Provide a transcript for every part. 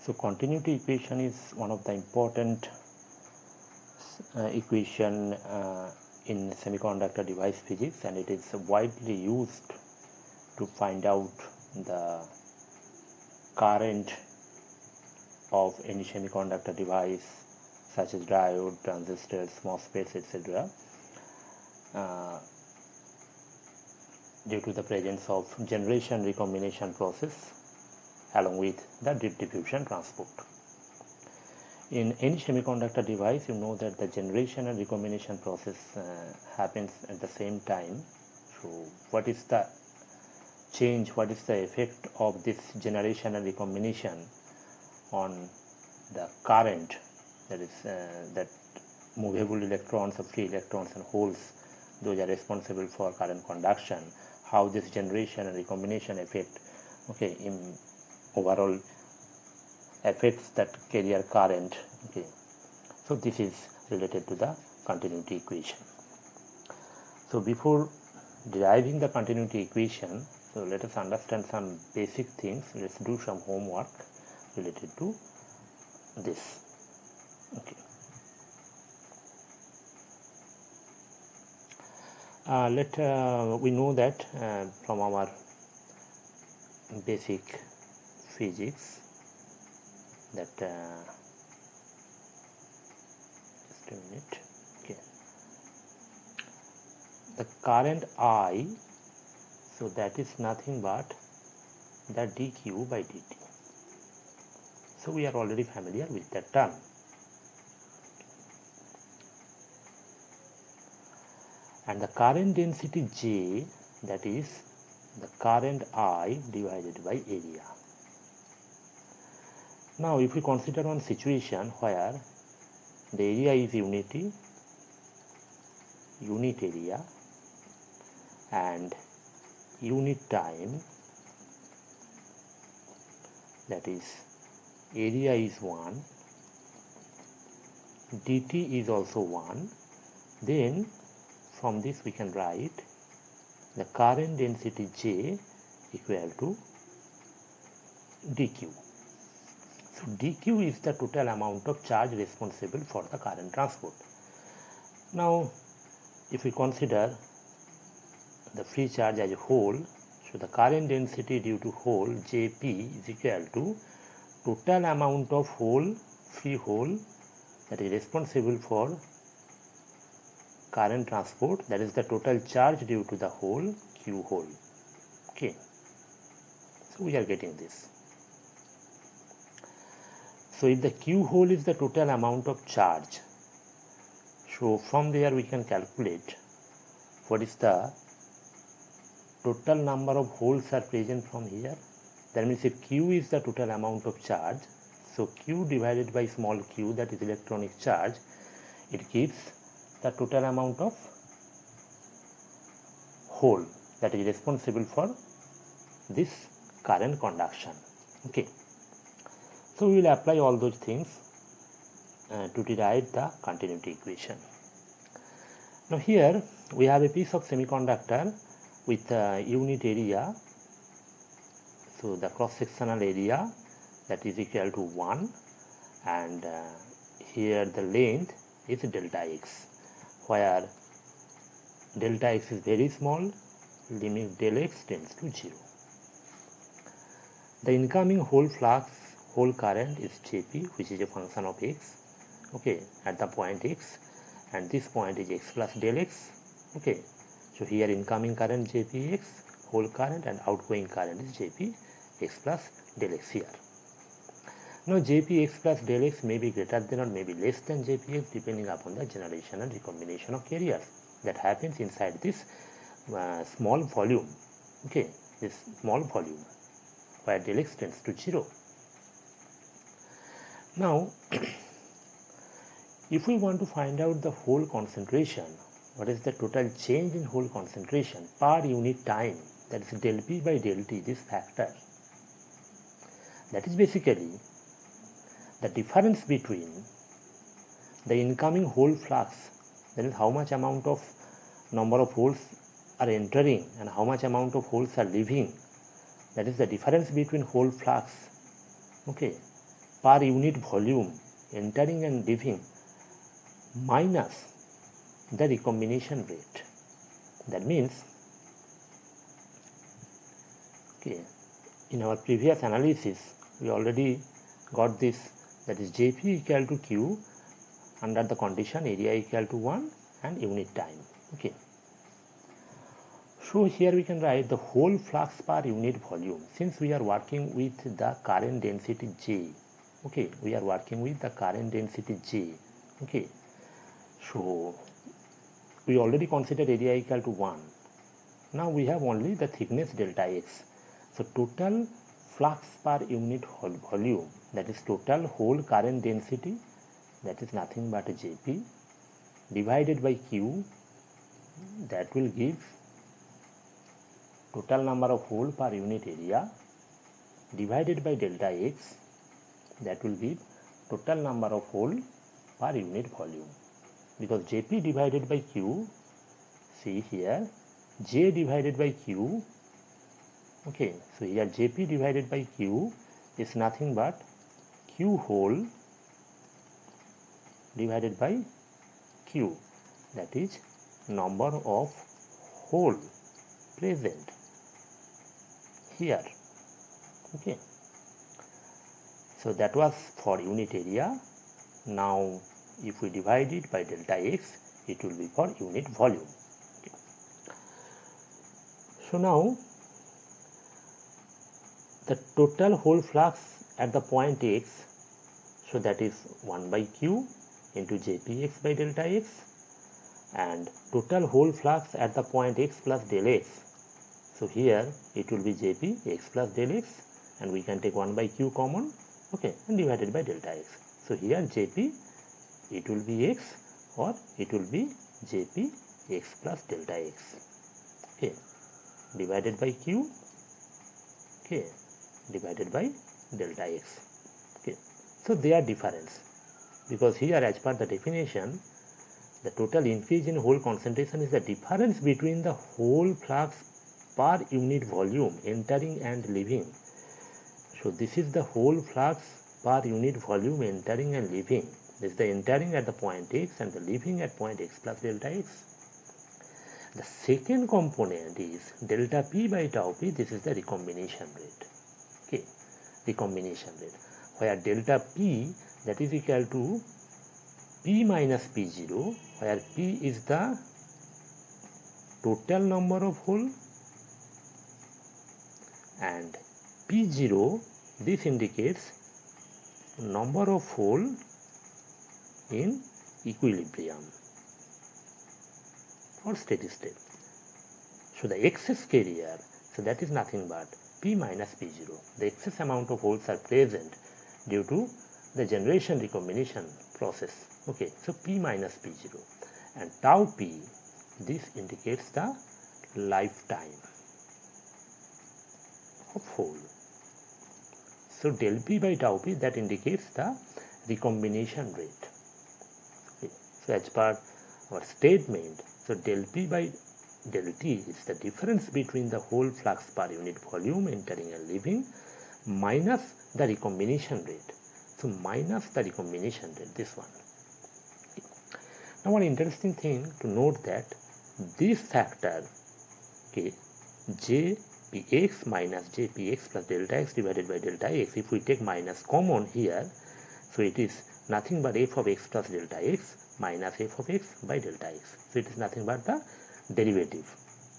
So continuity equation is one of the important equation in semiconductor device physics, and it is widely used to find out the current of any semiconductor device such as diode, transistors, MOSFETs, etc. Due to the presence of generation recombination process along with the diffusion transport. In any semiconductor device, you know that the generation and recombination process happens at the same time. So what is the change, what is the effect of this generation and recombination on the current, that is that movable electrons or free electrons and holes, those are responsible for current conduction, how this generation and recombination effect in overall affects that carrier current. So this is related to the continuity equation. So before deriving the continuity equation, so let us understand some basic things. Let's do some homework related to this. We know that from our basic physics that just a minute. The current I, so that is nothing but the dq by dt. So we are already familiar with that term. And the current density J, that is the current I divided by area. Now if we consider one situation where the area is unit area and unit time, that is area is 1, dt is also 1, then from this we can write the current density J equal to dq. So dq is the total amount of charge responsible for the current transport. Now if we consider the free charge as a whole, so the current density due to hole Jp is equal to total amount of free hole that is responsible for current transport, that is the total charge due to the hole Q hole. So we are getting this. So if the Q hole is the total amount of charge, so from there we can calculate what is the total number of holes are present from here. That means if Q is the total amount of charge, so Q divided by small q, that is electronic charge, it gives the total amount of hole that is responsible for this current conduction. So we will apply all those things to derive the continuity equation. Now here we have a piece of semiconductor with a unit area, so the cross-sectional area that is equal to 1, and here the length is delta x, where delta x is very small, limit del x tends to 0. The incoming hole flux, hole current is Jp, which is a function of x, at the point x, and this point is x plus del x. So here incoming current Jp x, hole current, and outgoing current is Jp x plus del x here. Now Jp x plus del x may be greater than or may be less than Jp x depending upon the generation and recombination of carriers that happens inside this small volume, this small volume where del x tends to 0. Now if we want to find out the hole concentration, what is the total change in hole concentration per unit time, that is del P by del T, this factor, that is basically the difference between the incoming hole flux, that is how much amount of number of holes are entering and how much amount of holes are leaving, that is the difference between hole flux per unit volume entering and leaving minus the recombination rate. That means, okay, in our previous analysis we already got this, that is Jp equal to Q under the condition area equal to 1 and unit time. Okay, so here we can write the whole flux per unit volume, since we are working with the current density J. Okay, we are working with the current density J. Okay, so we already considered area equal to 1. Now we have only the thickness delta x. So total flux per unit volume, that is total whole current density, that is nothing but a Jp divided by Q, that will give total number of hole per unit area divided by delta x, that will give total number of hole per unit volume. Because Jp divided by Q, see here, J divided by Q, okay, so here Jp divided by Q is nothing but Q whole divided by Q, that is number of hole present here. Okay, so that was for unit area. Now if we divide it by delta x, it will be for unit volume. Okay. So now the total hole flux at the point x, so that is 1 by Q into Jpx by delta x, and total hole flux at the point x plus del x, so here it will be Jp x plus del x, and we can take 1 by Q common, okay, and divided by delta x. So here Jp, it will be x, or it will be Jp x plus delta x, okay, divided by Q, okay, divided by delta x. Okay, so they are difference, because here as per the definition, the total increase in hole concentration is the difference between the hole flux per unit volume entering and leaving. So this is the hole flux per unit volume entering and leaving. This is the entering at the point x and the leaving at point x plus delta x. The second component is delta P by tau P. This is the recombination rate. Okay, recombination rate, where delta P, that is equal to P minus P0, where P is the total number of hole and P0, this indicates number of hole in equilibrium or steady state. So the excess carrier, so that is nothing but P minus P0. The excess amount of holes are present due to the generation recombination process. Okay, so P minus P0, and tau P, this indicates the lifetime of hole. So del P by tau P, that indicates the recombination rate. Okay. So as per our statement, so del P by del T is the difference between the hole flux per unit volume entering and leaving minus the recombination rate. So minus the recombination rate, this one. Okay. Now one interesting thing to note that this factor, okay, Jpx minus Jpx plus delta x divided by delta x, if we take minus common here, so it is nothing but f of x plus delta x minus f of x by delta x. So it is nothing but the derivative,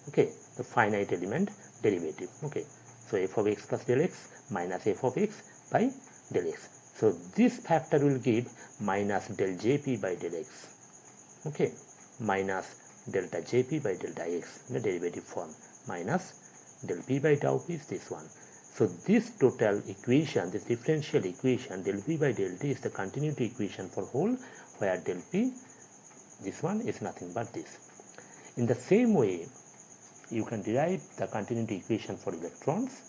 okay, the finite element derivative. Okay, so f of x plus del x minus f of x by del x. So this factor will give minus del Jp by del x, okay, minus delta Jp by delta x in the derivative form, minus del P by tau P is this one. So this total equation, this differential equation, del P by del T is the continuity equation for hole, where del P, this one, is nothing but this. In the same way, you can derive the continuity equation for electrons,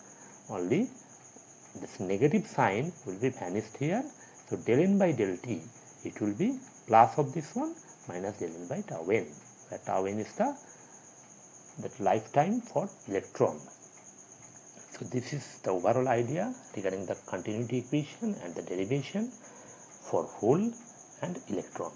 only this negative sign will be vanished here. So del N by del T, it will be plus of this one minus del N by tau N, where tau N is the that lifetime for electron. So this is the overall idea regarding the continuity equation and the derivation for hole and electron.